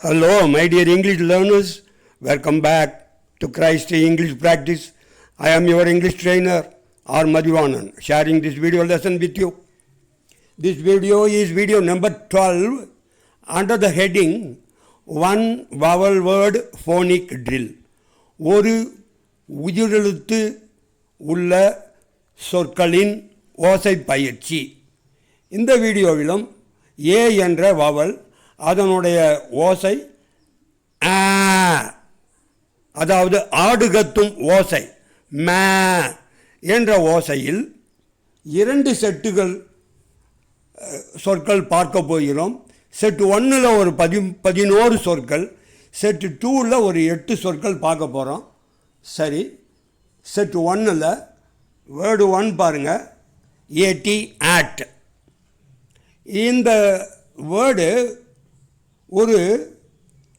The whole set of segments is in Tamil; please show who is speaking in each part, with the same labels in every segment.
Speaker 1: Hello, my dear English learners. Welcome back to Christ English Practice. I am your English trainer, R. Madhivanan, sharing this video lesson with you. This video is video number 12 under the heading One Vowel Word Phonic Drill. ஒரு உயிரெழுத்து உள்ள சொற்களின் ஓசை பயிற்சி. இந்த வீடியோவிலும் ஏ என்ற வவல் அதனுடைய ஓசை ஆ, அதாவது ஆடுகத்தும் ஓசை மே என்ற ஓசையில் இரண்டு செட்டுகள் சொற்கள் பார்க்க போகிறோம். செட்டு 1ல் ஒரு 11 சொற்கள், செட்டு 2ல் ஒரு 8 சொற்கள் பார்க்க போகிறோம். சரி, செட்டு 1ல் வேர்டு 1 பாருங்கள், ஏடி ஆட். இந்த வேர்டு ஒரு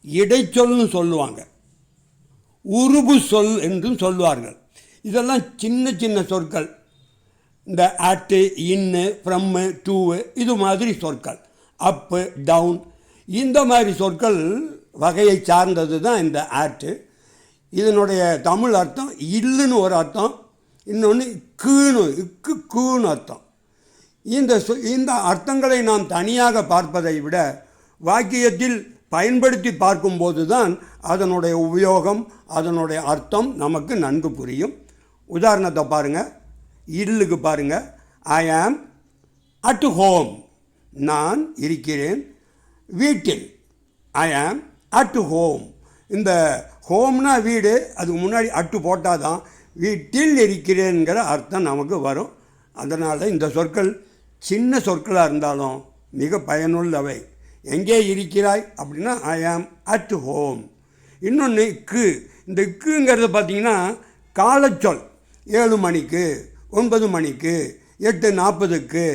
Speaker 1: இடைச்சொல்னு சொல்லுவாங்க, உருபு சொல் என்றும் சொல்வார்கள். இதெல்லாம் சின்ன சின்ன சொற்கள். இந்த அட்டு, இன்னு, ஃப்ரம்மு, டூவு இது மாதிரி சொற்கள், அப்பு, டவுன் இந்த மாதிரி சொற்கள் வகையை சார்ந்தது தான் இந்த ஆட்டு. இதனுடைய தமிழ் அர்த்தம் இல்லுன்னு ஒரு அர்த்தம், இன்னொன்று கூன்னு அர்த்தம். இந்த அர்த்தங்களை நாம் தனியாக பார்ப்பதை விட வாக்கியத்தில் பயன்படுத்தி பார்க்கும்போது தான் அதனுடைய உபயோகம், அதனுடைய அர்த்தம் நமக்கு நன்கு புரியும். உதாரணத்தை பாருங்கள். இல்லுக்கு பாருங்கள், ஐ ஆம் அட் ஹோம், நான் இருக்கிறேன் வீட்டில். ஐ ஆம் அட் ஹோம். இந்த ஹோம்னா வீடு, அதுக்கு முன்னாடி அட்டு போட்டால் தான் வீட்டில் இருக்கிறேங்கிற அர்த்தம் நமக்கு வரும். அதனால் இந்த சொற்கள் சின்ன சொற்களாக இருந்தாலும் மிக பயனுள்ளவை. எங்கே இருக்கிறாய் அப்படின்னா ஐ ஆம் அட் ஹோம். இன்னொன்று இந்த இக்குங்கிறது பார்த்திங்கன்னா காலச்சொல். 7 மணிக்கு, 9 மணிக்கு, 8:40க்கு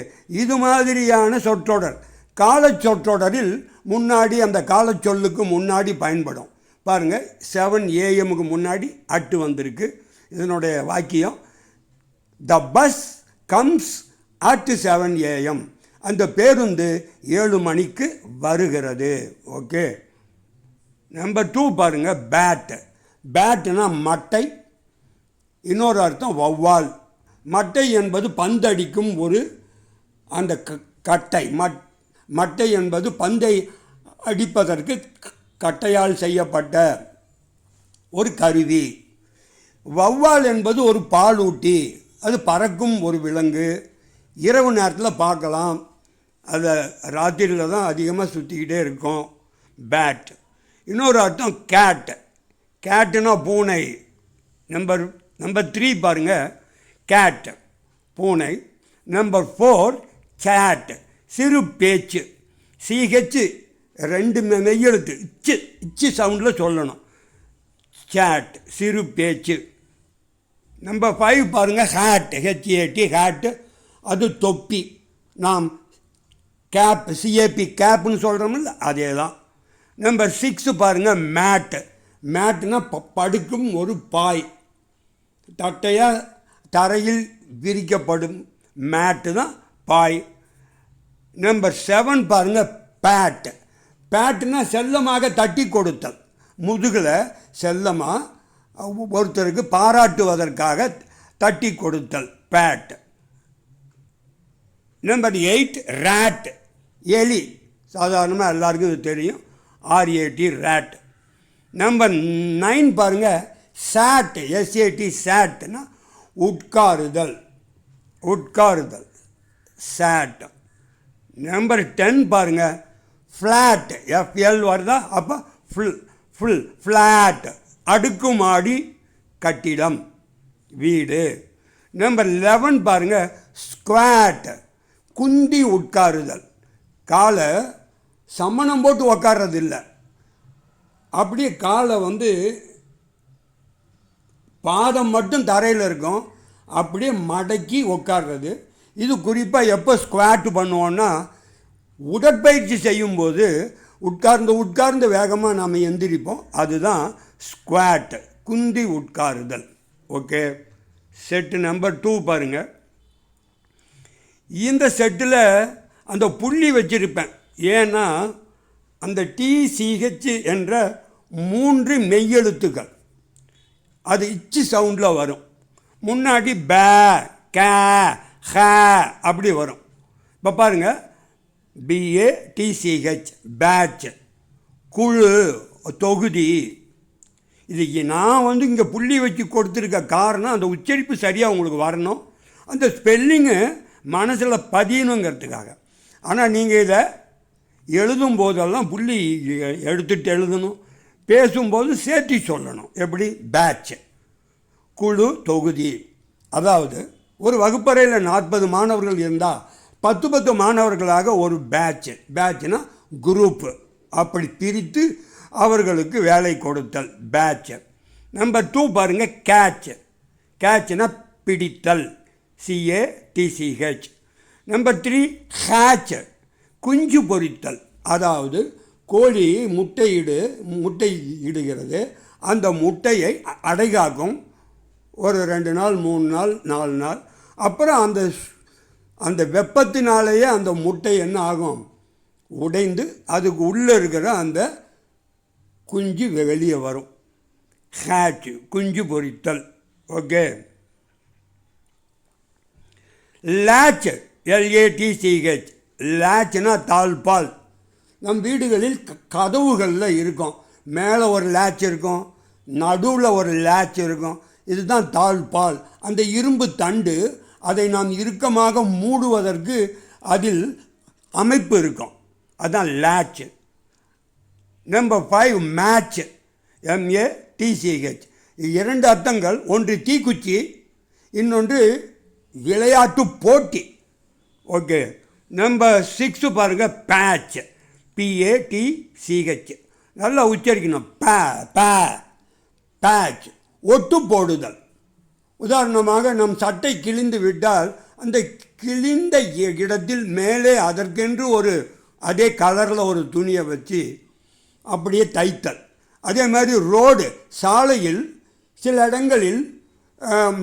Speaker 1: இது மாதிரியான சொற்றொடர். காலச்சொற்றொடரில் முன்னாடி அந்த காலச்சொல்லுக்கு முன்னாடி பயன்படும். பாருங்கள், 7 AM முன்னாடி அட்டு வந்திருக்கு. இதனுடைய வாக்கியம் the bus comes at 7 AM. அந்த பேருந்து 7 மணிக்கு வருகிறது. ஓகே. நம்பர் 2 பாருங்கள், பேட். பேட்டுனா மட்டை, இன்னொரு அர்த்தம் வௌவால். மட்டை என்பது பந்தடிக்கும் ஒரு அந்த கட்டை. மட்டை என்பது பந்தை அடிப்பதற்கு கட்டையால் செய்யப்பட்ட ஒரு கருவி. வௌவால் என்பது ஒரு பாலூட்டி, அது பறக்கும் ஒரு விலங்கு. இரவு நேரத்தில் பார்க்கலாம், அதை ராத்திரியில் தான் அதிகமாக சுற்றிக்கிட்டே இருக்கும். பேட். இன்னொரு அர்த்தம் கேட். கேட்டுனா பூனை. நம்பர் 3 பாருங்கள், கேட் பூனை. நம்பர் 4 சேட் சிறு பேச்சு. சிஹெச் 2 மெய்யெழுத்து, இச்சு சவுண்டில் சொல்லணும். சேட் சிறு பேச்சு. நம்பர் 5 பாருங்கள், ஹேட் ஹெச்ஏடி ஹேட்டு, அது தொப்பி. நாம் கேப் சிஏபி கேப்புன்னு சொல்கிறோம்ல, அதே தான். நம்பர் 6 பாருங்கள், மேட்டு. மேட்டுனா படுக்கும் ஒரு பாய், தட்டையாக தரையில் விரிக்கப்படும் மேட்டு தான் பாய். நம்பர் 7 பாருங்கள், பேட். பேட்டுனா செல்லமாக தட்டி கொடுத்தல், முதுகில் செல்லமாக ஒருத்தருக்கு பாராட்டுவதற்காக தட்டி கொடுத்தல், பேட். நம்பர் 8 ரேட், எலி. சாதாரணமாக எல்லாருக்கும் இது தெரியும், RAT ரேட். நம்பர் 9 பாருங்கள், சாட் SAT சாட்னா உட்காருதல், சாட். நம்பர் 10 பாருங்கள், ஃப்ளாட் FL வருதா, அப்போ ஃப்ளாட் அடுக்குமாடி கட்டிடம், வீடு. நம்பர் 11 பாருங்கள், ஸ்குவாட் குந்தி உட்காருதல். காலை சமணம் போட்டு உட்கார்றதில்லை, அப்படியே காலை பாதம் மட்டும் தரையில் இருக்கும், அப்படியே மடக்கி உட்கார்றது. இது குறிப்பாக எப்போ ஸ்குவாட் பண்ணுவோன்னா, உடற்பயிற்சி செய்யும்போது உட்கார்ந்து வேகமாக நாம் எந்திரிப்போம், அதுதான் ஸ்குவாட், குந்தி உட்காருதல். ஓகே. செட்டு நம்பர் 2 பாருங்கள். இந்த செட்டில் அந்த புள்ளி வச்சுருப்பேன். ஏன்னா அந்த டிசிஹெச் என்ற 3 மெய்யெழுத்துக்கள் அது இச்சு சவுண்டில் வரும். முன்னாடி பே கே ஹ அப்படி வரும். இப்போ பாருங்கள், BATCH பேட்ச், குழு, தொகுதி. இது நான் இங்கே புள்ளி வச்சு கொடுத்துருக்க காரணம் அந்த உச்சரிப்பு சரியாக உங்களுக்கு வரணும், அந்த ஸ்பெல்லிங்கு மனசில் பதியணுங்கிறதுக்காக. ஆனால் நீங்கள் இதை எழுதும் போதெல்லாம் புள்ளி எடுத்துகிட்டு எழுதணும், பேசும்போது சேர்த்து சொல்லணும். எப்படி? பேட்ச், குழு, தொகுதி. அதாவது ஒரு வகுப்பறையில் 40 மாணவர்கள் இருந்தால் 10 மாணவர்களாக ஒரு பேட்ச், பேட்ச்னா குரூப்பு, அப்படி பிரித்து அவர்களுக்கு வேலை கொடுத்தல் பேட்ச். நம்பர் 2 பாருங்கள், கேட்ச். கேட்ச்னா பிடித்தல், CATCH. நம்பர் 3 ஹேட்ச், குஞ்சு பொரித்தல். அதாவது கோழி முட்டை இடுகிறது, அந்த முட்டையை அடைகாக்கும் ஒரு 2 நாள் 3 நாள் 4 நாள். அப்புறம் அந்த வெப்பத்தினாலேயே அந்த முட்டை என்ன ஆகும்? உடைந்து அதுக்கு உள்ளே இருக்கிற அந்த குஞ்சு வெளியே வரும். ஹேட்ச், குஞ்சு பொரித்தல். ஓகே. Latch, LATCH. லேட்ச்னா தாழ்பால். நம் வீடுகளில் கதவுகளில் இருக்கும், மேலே ஒரு லேட்ச் இருக்கும், நடுவில் ஒரு லேட்ச் இருக்கும். இதுதான் தாழ்பால். அந்த இரும்பு தண்டு, அதை நாம் இறுக்கமாக மூடுவதற்கு அதில் அமைப்பு இருக்கும், அதுதான் லேட்ச். Number 5 match, MATCH. 2 அர்த்தங்கள், ஒன்று தீக்குச்சி, இன்னொன்று விளையாட்டு போட்டி. ஓகே. நம்பர் 6 பாருங்கள், பேட்ச், PATCH. நல்லா உச்சரிக்கணும். பேட்ச், ஒட்டு போடுதல். உதாரணமாக, நம் சட்டை கிழிந்து விட்டால் அந்த கிழிந்த இடத்தில் மேலே அதற்கென்று அதே கலரில் ஒரு துணியை வச்சு அப்படியே தைத்தல். அதே மாதிரி ரோடு, சாலையில் சில இடங்களில்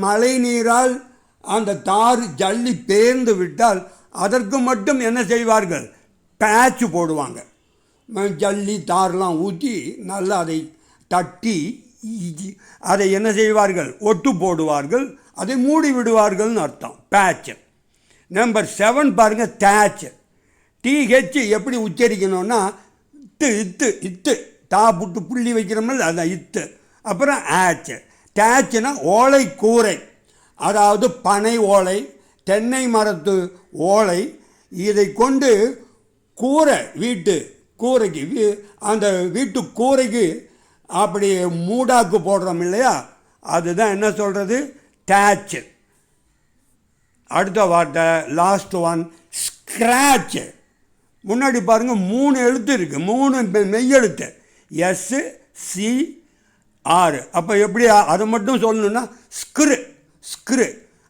Speaker 1: மழை நீரால் அந்த தார் ஜல்லி பேர்ந்து விட்டால் அதற்கு மட்டும் என்ன செய்வார்கள்? பேட்ச் போடுவாங்க. ஜல்லி தார்லாம் ஊற்றி நல்லா அதை தட்டி அதை என்ன செய்வார்கள்? ஒட்டு போடுவார்கள், அதை மூடி விடுவார்கள்னு அர்த்தம், பேட்ச். நம்பர் 7 பாருங்கள், தேட்ச். TH எப்படி உச்சரிக்கணும்னா இத்து தா புட்டு புள்ளி வைக்கிறோம்ல, அதுதான் இத்து. அப்புறம் ஆட்ச். தேட்ச்னா ஓலை கூரை, அதாவது பனை ஓலை, தென்னை மரத்து ஓலை. இதை கொண்டு கூரை, கூரைக்கு அந்த வீட்டு கூரைக்கு அப்படி மூடாக்கு போடுறோம் இல்லையா, அதுதான் என்ன சொல்கிறது? தேட்ச். அடுத்த வார்த்தை, லாஸ்ட் ஒன், ஸ்க்ராட்ச். முன்னாடி பாருங்கள் 3 எழுத்து இருக்குது, 3 மெய்யெழுத்து, SCR. அப்போ எப்படி அதை மட்டும் சொல்லணுன்னா ஸ்க்ரு.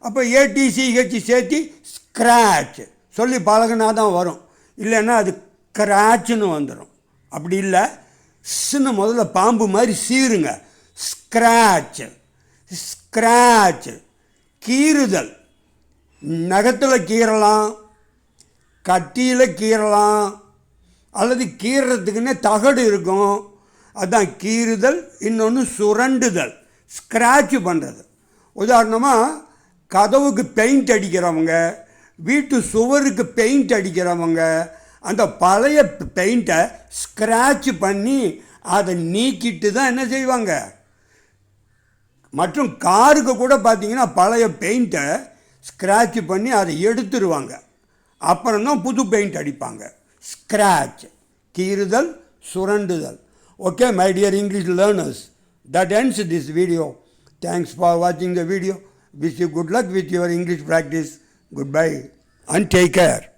Speaker 1: அப்போ ATCH சேர்த்து ஸ்க்ராட்ச் சொல்லி பழகினா தான் வரும், இல்லைன்னா அது கிராட்ச்னு வந்துடும். அப்படி இல்லை, ஸ்ன்னு முதல்ல பாம்பு மாதிரி சீருங்க, ஸ்க்ராட்ச். கீறுதல், நகத்தில் கீறலாம், கத்தியில் கீறலாம், அல்லது கீறுறதுக்குன்னே தகடு இருக்கும், அதுதான் கீறுதல். இன்னொன்று சுரண்டுதல், ஸ்க்ராட்ச் பண்ணுறது. உதாரணமாக, கதவுக்கு பெயிண்ட் அடிக்கிறவங்க, வீட்டு சுவருக்கு பெயிண்ட் அடிக்கிறவங்க அந்த பழைய பெயிண்ட்டை ஸ்க்ராட்ச் பண்ணி அதை நீக்கிட்டு தான் என்ன செய்வாங்க. மற்றும் காருக்கு கூட பார்த்திங்கன்னா பழைய பெயிண்ட்டை ஸ்க்ராட்ச் பண்ணி அதை எடுத்துருவாங்க, அப்புறம் தான் புது பெயிண்ட் அடிப்பாங்க. Scratch, கீறுதல், சுரண்டுதல். Okay, my dear English learners, that ends this video. Thanks for watching the video. Wish you good luck with your English practice. Goodbye and take care.